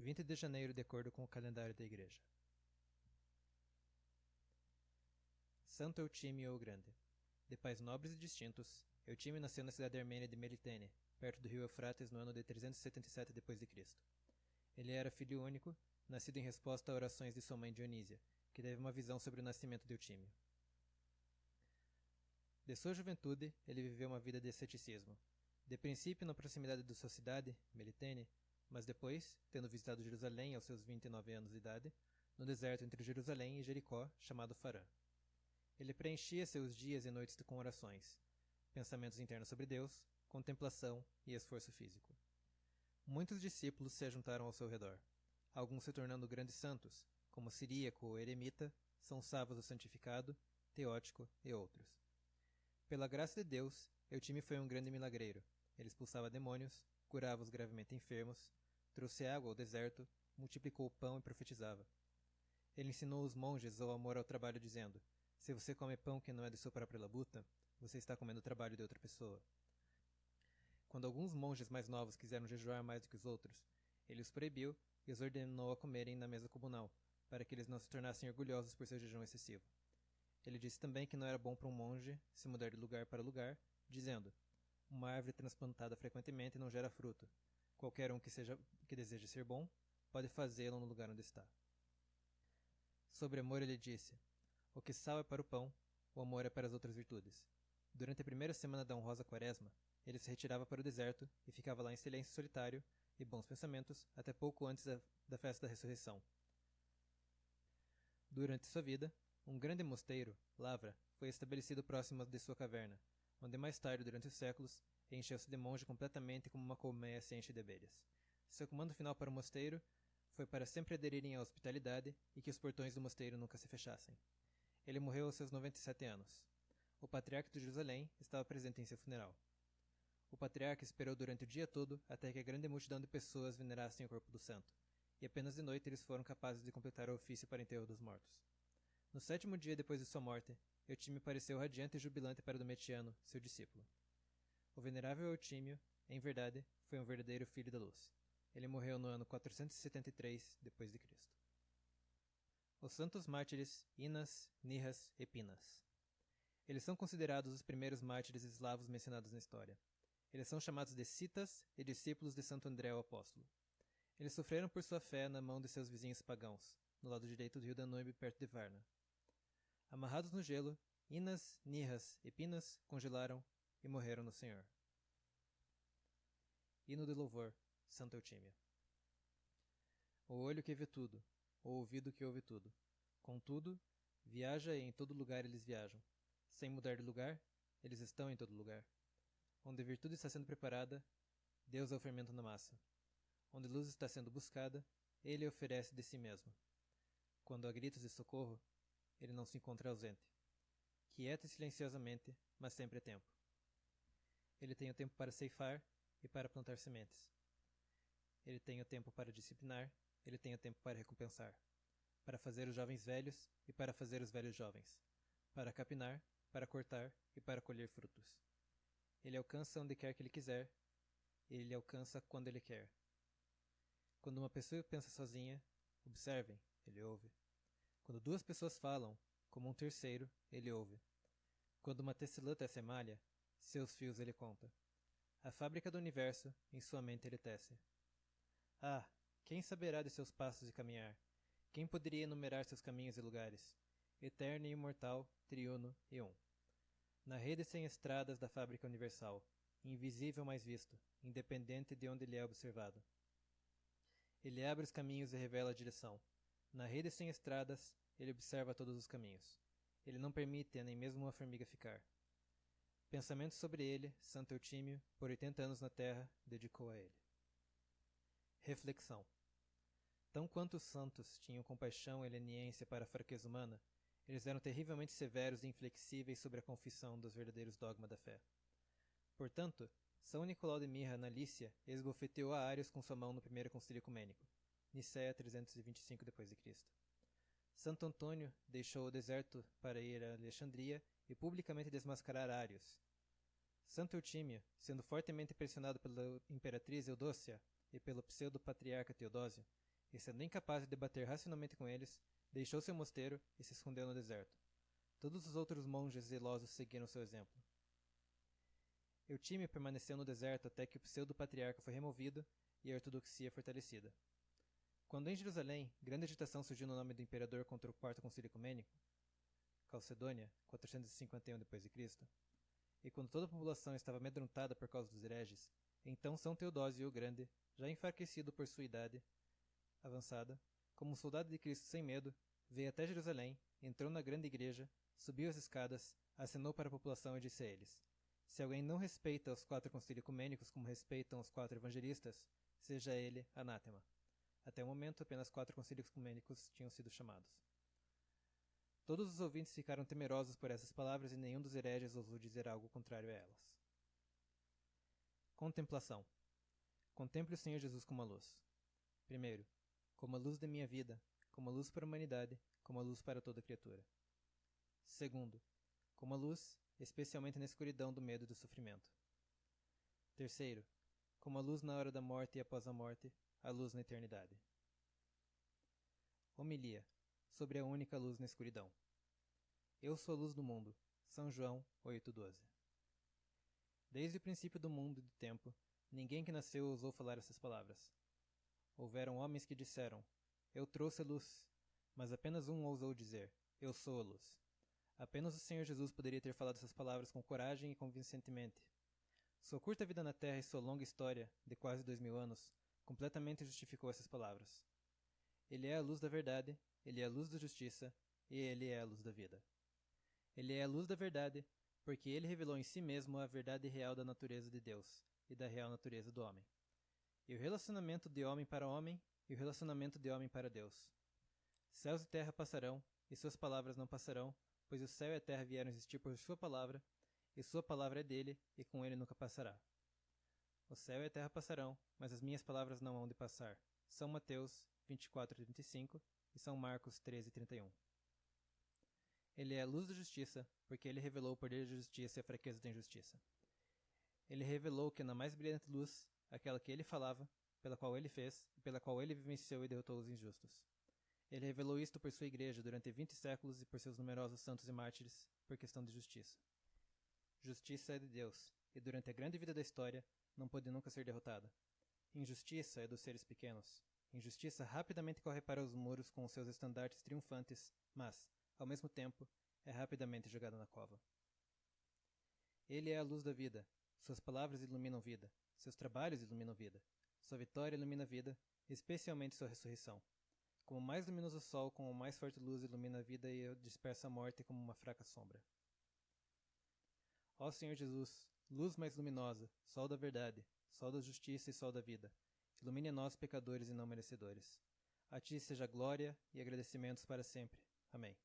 20 de janeiro de acordo com o calendário da Igreja. Santo Eutímio o Grande. De pais nobres e distintos, Eutímio nasceu na cidade armênia de Melitene, perto do rio Eufrates, no ano de 377 d.C. Ele era filho único, nascido em resposta a orações de sua mãe Dionísia, que teve uma visão sobre o nascimento de Eutímio. De sua juventude, ele viveu uma vida de asceticismo. De princípio na proximidade de sua cidade, Melitene, mas depois, tendo visitado Jerusalém aos seus 29 anos de idade, no deserto entre Jerusalém e Jericó, chamado Farã. Ele preenchia seus dias e noites com orações, pensamentos internos sobre Deus, contemplação e esforço físico. Muitos discípulos se ajuntaram ao seu redor, alguns se tornando grandes santos, como Ciríaco o Eremita, São Savas o Santificado, Teótico e outros. Pela graça de Deus, Eutímio foi um grande milagreiro. Ele expulsava demônios, curava os gravemente enfermos, trouxe água ao deserto, multiplicou o pão e profetizava. Ele ensinou os monges o amor ao trabalho, dizendo: se você come pão que não é de sua própria labuta, você está comendo o trabalho de outra pessoa. Quando alguns monges mais novos quiseram jejuar mais do que os outros, ele os proibiu e os ordenou a comerem na mesa comunal, para que eles não se tornassem orgulhosos por seu jejum excessivo. Ele disse também que não era bom para um monge se mudar de lugar para lugar, dizendo: uma árvore transplantada frequentemente não gera fruto. Qualquer um que deseje ser bom, pode fazê-lo no lugar onde está. Sobre amor ele disse: o que sal é para o pão, o amor é para as outras virtudes. Durante a primeira semana da honrosa quaresma, ele se retirava para o deserto e ficava lá em silêncio solitário e bons pensamentos até pouco antes da festa da ressurreição. Durante sua vida, um grande mosteiro, Lavra, foi estabelecido próximo de sua caverna, onde mais tarde, durante os séculos, encheu-se de monge completamente como uma colmeia se enche de abelhas. Seu comando final para o mosteiro foi para sempre aderirem à hospitalidade e que os portões do mosteiro nunca se fechassem. Ele morreu aos seus 97 anos. O patriarca de Jerusalém estava presente em seu funeral. O patriarca esperou durante o dia todo até que a grande multidão de pessoas venerassem o corpo do santo, e apenas de noite eles foram capazes de completar o ofício para enterro dos mortos. No 7º dia depois de sua morte, Eutímio pareceu radiante e jubilante para Domitiano, seu discípulo. O venerável Eutímio, em verdade, foi um verdadeiro filho da luz. Ele morreu no ano 473 d.C. Os santos mártires Inas, Nihas e Pinas. Eles são considerados os primeiros mártires eslavos mencionados na história. Eles são chamados de Citas e discípulos de Santo André o Apóstolo. Eles sofreram por sua fé na mão de seus vizinhos pagãos, no lado direito do rio Danúbio, perto de Varna. Amarrados no gelo, Inas, Nihas e Pinas congelaram e morreram no Senhor. Hino de louvor, Santo Eutímio. O olho que vê tudo, o ouvido que ouve tudo. Contudo, viaja e em todo lugar eles viajam. Sem mudar de lugar, eles estão em todo lugar. Onde a virtude está sendo preparada, Deus é o fermento na massa. Onde luz está sendo buscada, Ele oferece de si mesmo. Quando há gritos de socorro, Ele não se encontra ausente. Quieto e silenciosamente, mas sempre é tempo. Ele tem o tempo para ceifar e para plantar sementes. Ele tem o tempo para disciplinar, ele tem o tempo para recompensar. Para fazer os jovens velhos e para fazer os velhos jovens. Para capinar, para cortar e para colher frutos. Ele alcança onde quer que ele quiser, e ele alcança quando ele quer. Quando uma pessoa pensa sozinha, observem, ele ouve. Quando duas pessoas falam, como um terceiro, ele ouve. Quando uma tecelã tece a malha, seus fios ele conta. A fábrica do universo, em sua mente ele tece. Ah, quem saberá de seus passos de caminhar? Quem poderia enumerar seus caminhos e lugares? Eterno e imortal, triuno e um. Na rede sem estradas da fábrica universal, invisível mais visto, independente de onde ele é observado. Ele abre os caminhos e revela a direção. Na rede sem estradas, ele observa todos os caminhos. Ele não permite a nem mesmo uma formiga ficar. Pensamentos sobre ele, Santo Eutímio, por 80 anos na terra, dedicou a ele. Reflexão. Tão quanto os santos tinham compaixão e leniência para a fraqueza humana, eles eram terrivelmente severos e inflexíveis sobre a confissão dos verdadeiros dogmas da fé. Portanto, São Nicolau de Myra, na Lícia, esbofeteou a Ários com sua mão no primeiro concílio ecumênico, Nicéia 325 d.C. Santo Antônio deixou o deserto para ir a Alexandria e publicamente desmascarar Ários. Santo Eutímio, sendo fortemente pressionado pela imperatriz Eudócia e pelo pseudo-patriarca Teodósio, e sendo incapaz de debater racionalmente com eles, deixou seu mosteiro e se escondeu no deserto. Todos os outros monges zelosos seguiram seu exemplo. Eutime permaneceu no deserto até que o pseudo-patriarca foi removido e a ortodoxia fortalecida. Quando em Jerusalém, grande agitação surgiu no nome do imperador contra o Quarto Concílio Ecumênico, Calcedônia, 451 d.C., e quando toda a população estava amedrontada por causa dos hereges, então São Teodósio o Grande, já enfraquecido por sua idade avançada, como um soldado de Cristo sem medo, veio até Jerusalém, entrou na grande igreja, subiu as escadas, acenou para a população e disse a eles: se alguém não respeita os 4 concílios ecumênicos como respeitam os 4 evangelistas, seja ele anátema. Até o momento, apenas 4 concílios ecumênicos tinham sido chamados. Todos os ouvintes ficaram temerosos por essas palavras e nenhum dos hereges ousou dizer algo contrário a elas. Contemplação. Contemple o Senhor Jesus como a luz. Primeiro, como a luz da minha vida, como a luz para a humanidade, como a luz para toda criatura. Segundo, como a luz, especialmente na escuridão do medo e do sofrimento. Terceiro, como a luz na hora da morte e após a morte, a luz na eternidade. Homilia, sobre a única luz na escuridão. Eu sou a luz do mundo. São João 8,12. Desde o princípio do mundo e do tempo, ninguém que nasceu ousou falar essas palavras. Houveram homens que disseram: eu trouxe a luz, mas apenas um ousou dizer: eu sou a luz. Apenas o Senhor Jesus poderia ter falado essas palavras com coragem e convincentemente. Sua curta vida na Terra e sua longa história, de quase 2000 anos, completamente justificou essas palavras. Ele é a luz da verdade, ele é a luz da justiça, e ele é a luz da vida. Ele é a luz da verdade, porque ele revelou em si mesmo a verdade real da natureza de Deus e da real natureza do homem. E o relacionamento de homem para homem e o relacionamento de homem para Deus. Céus e terra passarão, e suas palavras não passarão, pois o céu e a terra vieram existir por sua palavra, e sua palavra é dele, e com ele nunca passará. O céu e a terra passarão, mas as minhas palavras não hão de passar. São Mateus 24:35 e São Marcos 13:31. Ele é a luz da justiça, porque ele revelou o poder da justiça e a fraqueza da injustiça. Ele revelou que na mais brilhante luz, aquela que ele falava, pela qual ele fez e pela qual ele vivenciou e derrotou os injustos. Ele revelou isto por sua igreja durante 20 séculos e por seus numerosos santos e mártires, por questão de justiça. Justiça é de Deus, e durante a grande vida da história, não pode nunca ser derrotada. Injustiça é dos seres pequenos. Injustiça rapidamente corre para os muros com os seus estandartes triunfantes, mas, ao mesmo tempo, é rapidamente jogada na cova. Ele é a luz da vida. Suas palavras iluminam vida. Seus trabalhos iluminam vida. Sua vitória ilumina a vida, especialmente sua ressurreição. Como o mais luminoso sol, com a mais forte luz ilumina a vida e dispersa a morte como uma fraca sombra. Ó Senhor Jesus, luz mais luminosa, sol da verdade, sol da justiça e sol da vida, ilumine a nós pecadores e não merecedores. A ti seja glória e agradecimentos para sempre. Amém.